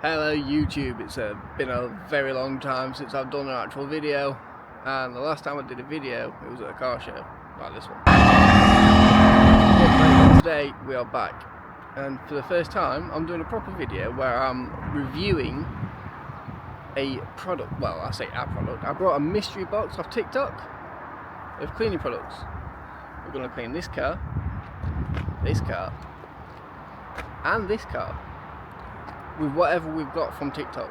Hello YouTube, it's been a very long time since I've done an actual video, and the last time I did a video it was at a car show, like this one. But today we are back, and for the first time I'm doing a proper video where I'm reviewing a product. Well, I say a product. I brought a mystery box off TikTok of cleaning products. We're going to clean this car, and this car with whatever we've got from TikTok.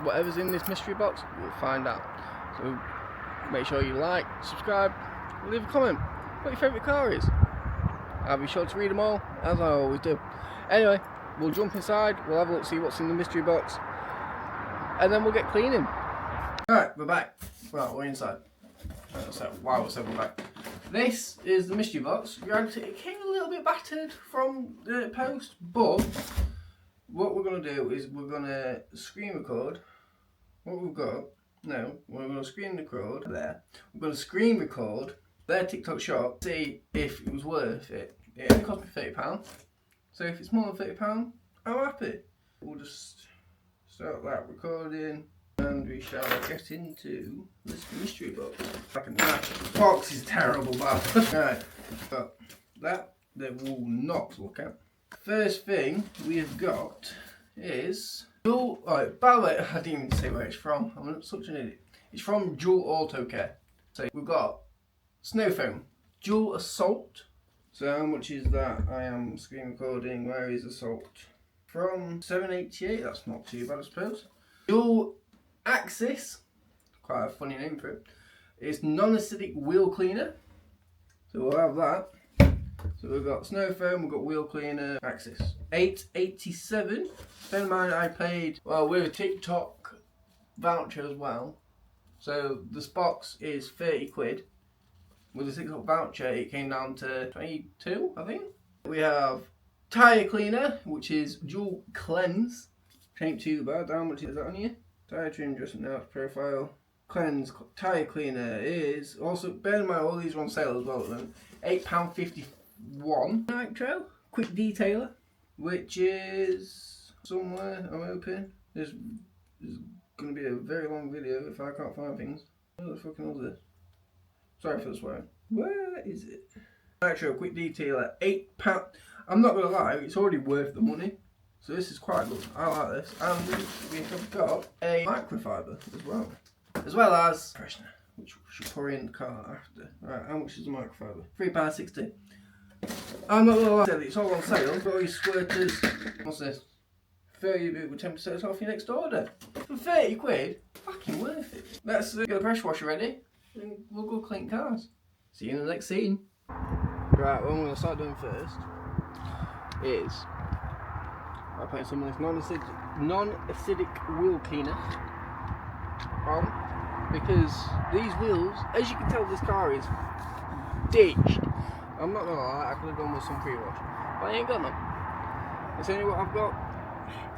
Whatever's in this mystery box, we'll find out. So make sure you like, subscribe, leave a comment what your favourite car is. I'll be sure to read them all, as I always do. Anyway, we'll jump inside, we'll have a look, see what's in the mystery box, and then we'll get cleaning. Alright, we're back. Well, we're inside. Wow, so we're back. This is the mystery box. It came a little bit battered from the post, but what we're going to do is we're going to screen record what we've got. No, we're going to screen record there. We're going to screen record their TikTok shop, see if it was worth it. It only cost me £30, so if it's more than £30, I'm happy. We'll just start that recording and we shall get into this mystery box. Like a knife. The box is terrible, but right, but that they will not look at. First thing we have got is Dual. Alright, by the way, I didn't even say where it's from. I'm such an idiot. It's from Dual Auto Care. So we've got Snow Foam, Dual Assault. So how much is that? I am screen recording. Where is Assault? From $7.88. That's not too bad, I suppose. Dual Axis. Quite a funny name for it. It's non-acidic wheel cleaner. So we'll have that. So we've got Snow Foam, we've got wheel cleaner, Axis. $8.87. Bear in mind I paid, well, with a TikTok voucher as well. So this box is 30 quid. With a TikTok voucher it came down to 22, I think. We have tyre cleaner, which is dual cleanse. Ain't too bad. How much is that on here? Tyre trim, dressing notes, profile. Cleanse tyre cleaner is also, bear in mind all these are on sale as well at the moment. £8.51. Nitro quick detailer, which is somewhere, I'm hoping. There's going to be a very long video if I can't find things. What the fucking hell is this? Sorry for the swearing. Where is it? Nitro quick detailer, £8. I'm not going to lie, it's already worth the money. So this is quite good. I like this. And we have got a microfiber as well as freshener, which we should pour in the car after. Right, how much is the microfiber? £3.60. I'm not gonna lie, it's all on sale. Got all these squirters. What's this? 30 with 10% off your next order. For 30 quid, fucking worth it. Let's get the pressure washer ready and we'll go clean cars. See you in the next scene. Right, what I'm going to start doing first is I'm putting some of this non-acidic wheel cleaner on, because these wheels, as you can tell, this car is ditched. I'm not gonna lie, I could have done with some pre-wash, but I ain't got none. It's only what I've got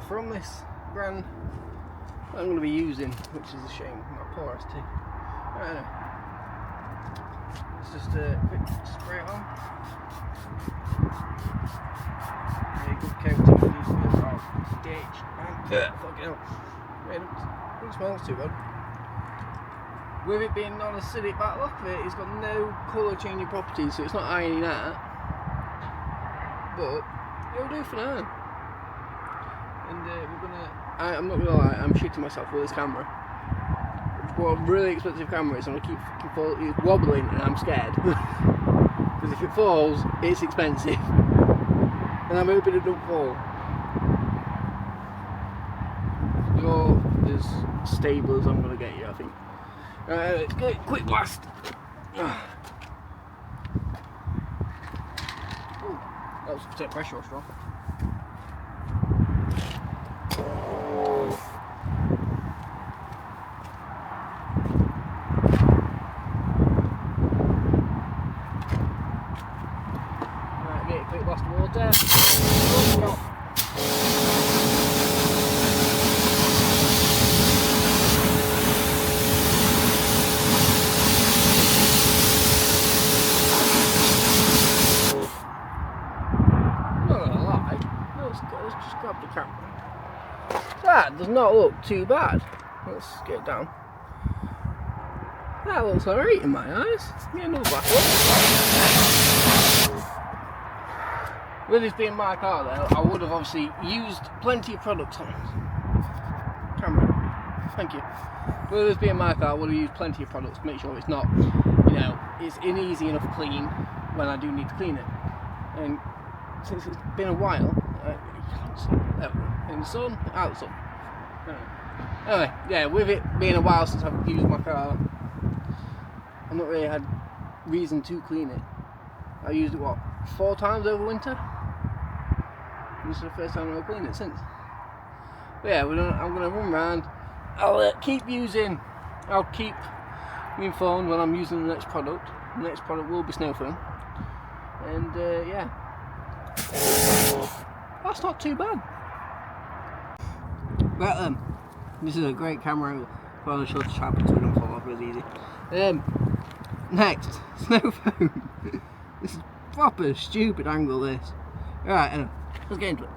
from this brand that I'm going to be using, which is a shame. My poor ST. I know. It's just a quick spray it on. Very good coating on these wheels. Oh, ditched. And fucking hell. It doesn't smell too bad. With it being non-acidic, back look of it, it's got no colour changing properties, so it's not ironing out. But it'll do for now. And we're gonna. I'm not gonna lie, I'm shitting myself with this camera. What a really expensive camera is, and I keep fucking it's wobbling, and I'm scared. Because if it falls, it's expensive. And I'm hoping it don't fall. There's stablers I'm gonna get you, I think. Let's get it, quick blast. That was to take pressure off. Right, get a quick blast of water. Stop. does not look too bad. Let's get down. That looks alright in my eyes. Get another back up. With this being my car though, I would have obviously used plenty of products on camera. Thank you. With this being my car, I would have used plenty of products to make sure it's not, you know, it's in easy enough clean when I do need to clean it. And since it's been a while, in the sun, out the sun. Anyway, yeah, with it being a while since I've used my car, I've not really had reason to clean it. I used it, what, 4 times over winter? This is the first time I've cleaned it since. But yeah, I'm going to run around. I'll keep being informed when I'm using the next product. The next product will be snow foam. And yeah. That's not too bad. Right, this is a great camera angle. Well, I should sharpen so we don't fall off really easy. Next, snow foam. This is proper stupid angle, this. Alright, anyway, let's get into it.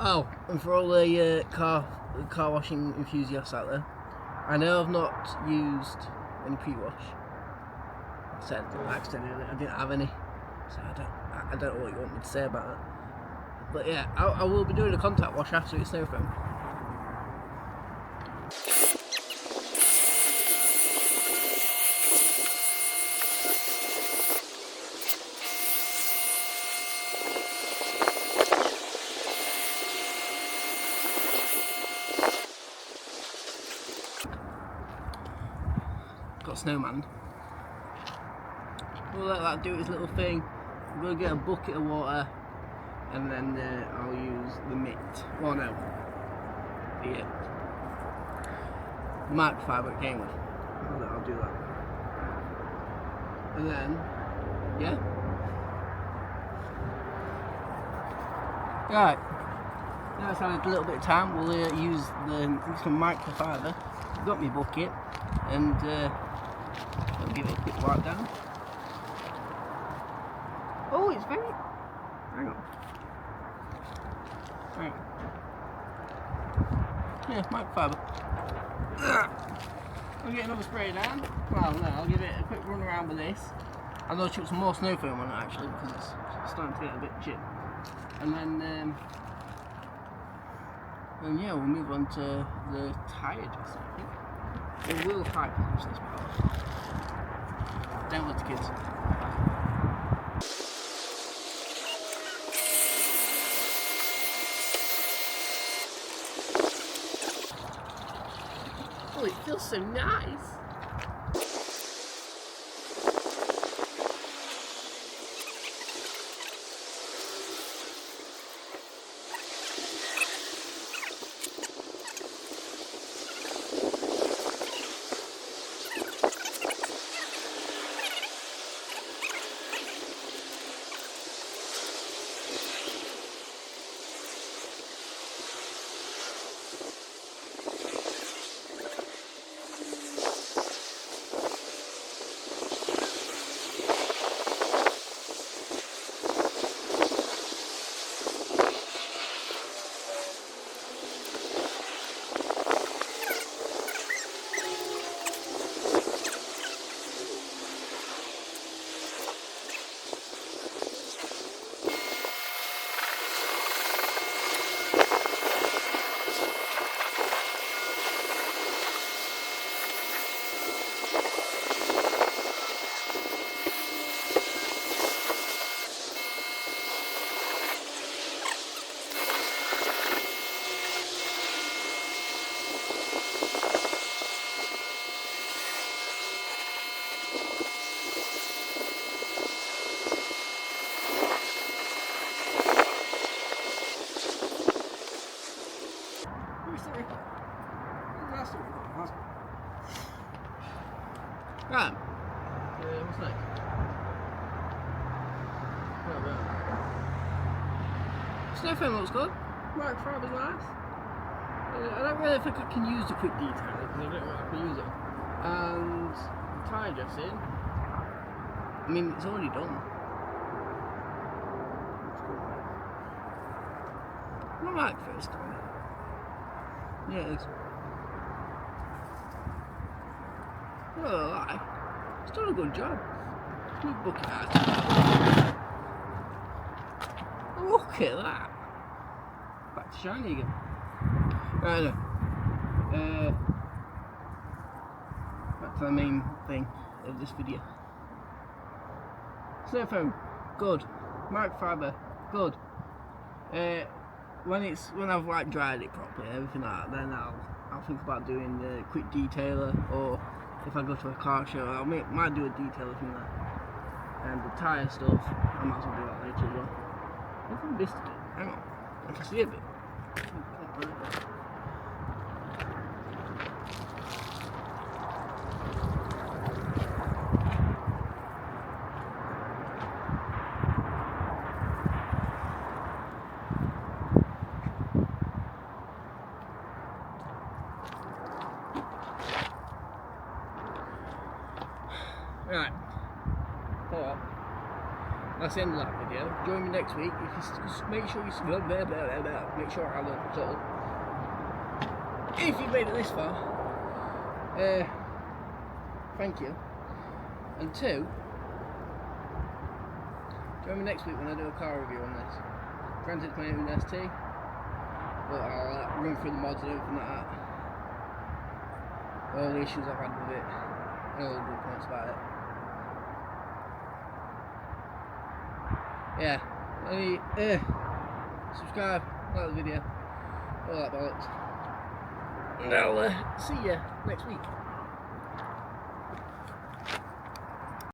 Oh, and for all the car washing enthusiasts out there, I know I've not used any pre-wash. I said accidentally I didn't have any, so I don't know what you want me to say about that. But yeah, I will be doing a contact wash after it's snow foam. Got snowman. We'll let that do its little thing. I'm going to get a bucket of water and then I'll use the mitt. Well, no, the microfiber it came with. I'll do that. And then, yeah. Right. Now it's had a little bit of time. We'll use some microfiber. Got my bucket and I'll give it a quick wipe down. Oh, it's very... Hang on. Right. Yeah, microfiber. I'll get another spray down. Well, no, I'll give it a quick run around with this. I'm going to chuck some more snow foam on it actually because it's starting to get a bit chip. And then yeah, we'll move on to the tyre adjuster, I think. The wheel pipe is this part. Don't let the kids. Oh, it feels so nice. Right. What's next? Snow foam looks good. Microfiber's nice. I don't really think I can use the quick detail because I don't know if I can use it. And the tyre dressing, I mean, it's already done. I like first time. Yeah, it's not gonna lie. It's done a good job. Good booking artist. Look at that. Back to shiny again. Right, back to the main thing of this video. Snow foam, good. Microfiber, good. When I've like dried it properly and everything like that, then I'll think about doing the quick detailer, or if I go to a car show, might do a detailer from there. And the tyre stuff, I might as well do that later as well. I think I missed it. Hang on, I can see a bit. Right, so that's the end of that video. Join me next week. Just make sure you make sure I look so. If you've made it this far, thank you. And 2, join me next week when I do a car review on this. Granted, it's my own ST, but I'll run through the mods and everything like that. All the issues I've had with it, and all the good points about it. Yeah, subscribe, like the video, all that bollocks. And I'll see you next week.